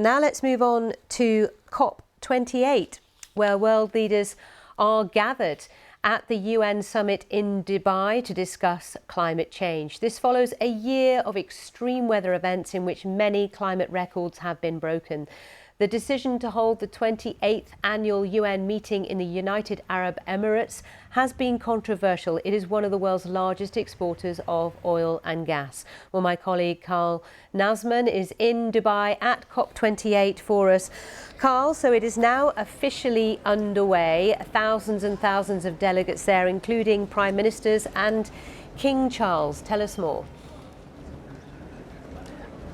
now let's move on to COP28, where world leaders are gathered at the UN summit in Dubai to discuss climate change. This follows a year of extreme weather events in which many climate records have been broken. The decision to hold the 28th annual UN meeting in the United Arab Emirates has been controversial. It is one of the world's largest exporters of oil and gas. Well, my colleague Carl Nasman is in Dubai at COP28 for us. Carl, so it is now officially underway. Thousands and thousands of delegates there, including prime ministers and King Charles. Tell us more.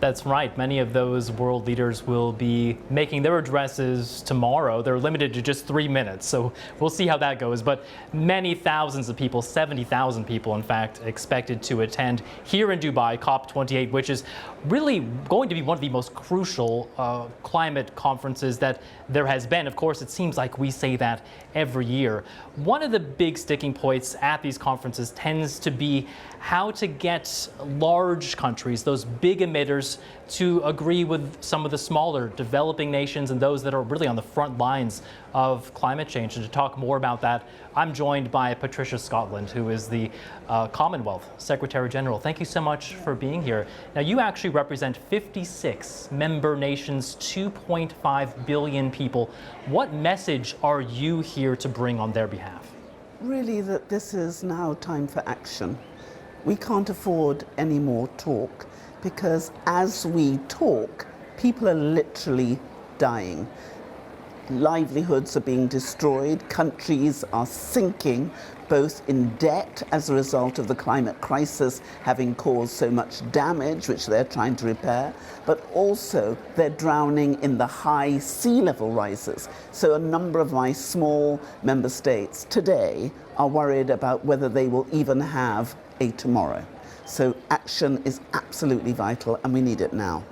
That's right. Many of those world leaders will be making their addresses tomorrow. They're limited to just 3 minutes, so we'll see how that goes. But many thousands of people, 70,000 people, in fact, expected to attend here in Dubai, COP28, which is really going to be one of the most crucial climate conferences that there has been. Of course, it seems like we say that every year. One of the big sticking points at these conferences tends to be how to get large countries, those big emitters, to agree with some of the smaller developing nations and those that are really on the front lines of climate change. And to talk more about that, I'm joined by Patricia Scotland, who is the Commonwealth Secretary General. Thank you so much for being here. Now, you actually represent 56 member nations, 2.5 billion people. What message are you here to bring on their behalf? Really, that this is now time for action. We can't afford any more talk, because as we talk, people are literally dying. Livelihoods are being destroyed, countries are sinking, both in debt as a result of the climate crisis having caused so much damage, which they're trying to repair, but also they're drowning in the high sea level rises. So a number of my small member states today are worried about whether they will even have a tomorrow. So action is absolutely vital, and we need it now.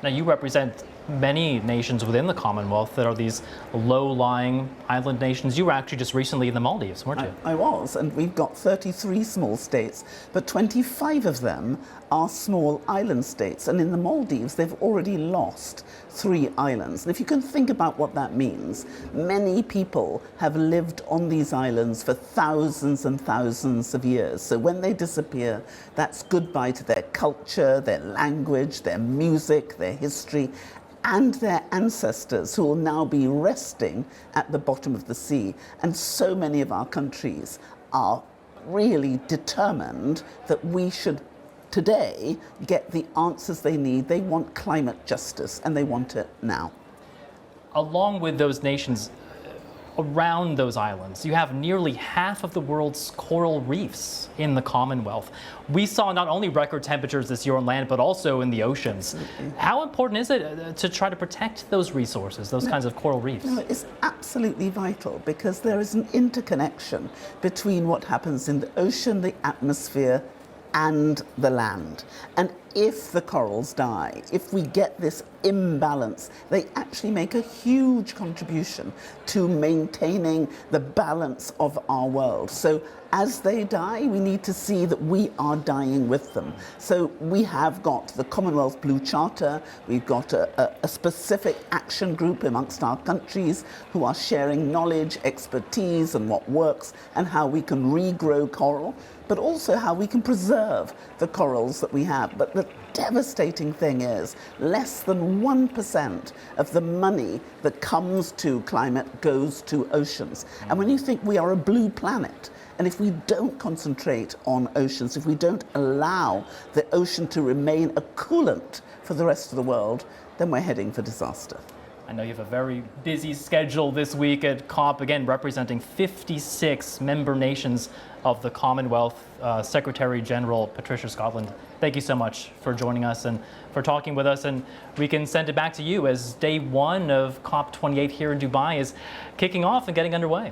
Now, you represent many nations within the Commonwealth that are these low-lying island nations. You were actually just recently in the Maldives, weren't you? I was, and we've got 33 small states, but 25 of them are small island states. And in the Maldives, they've already lost 3 islands. And if you can think about what that means, many people have lived on these islands for thousands and thousands of years. So when they disappear, that's goodbye to their culture, their language, their music, their history, and their ancestors, who will now be resting at the bottom of the sea. And so many of our countries are really determined that we should today get the answers they need. They want climate justice, and they want it now. Along with those nations around those islands, you have nearly half of the world's coral reefs in the Commonwealth. We saw not only record temperatures this year on land, but also in the oceans. Absolutely. How important is it to try to protect those resources, those kinds of coral reefs? No, it's absolutely vital, because there is an interconnection between what happens in the ocean, the atmosphere, and the land. And if the corals die, if we get this imbalance, they actually make a huge contribution to maintaining the balance of our world. So as they die, we need to see that we are dying with them. So we have got the Commonwealth Blue Charter, we've got a specific action group amongst our countries who are sharing knowledge, expertise, and what works, and how we can regrow coral, but also how we can preserve the corals that we have. But the devastating thing is, less than 1% of the money that comes to climate goes to oceans. And when you think we are a blue planet, and if we don't concentrate on oceans, if we don't allow the ocean to remain a coolant for the rest of the world, then we're heading for disaster. I know you have a very busy schedule this week at COP, again representing 56 member nations of the Commonwealth. Secretary General Patricia Scotland, thank you so much for joining us and for talking with us. And we can send it back to you as day 1 of COP28 here in Dubai is kicking off and getting underway.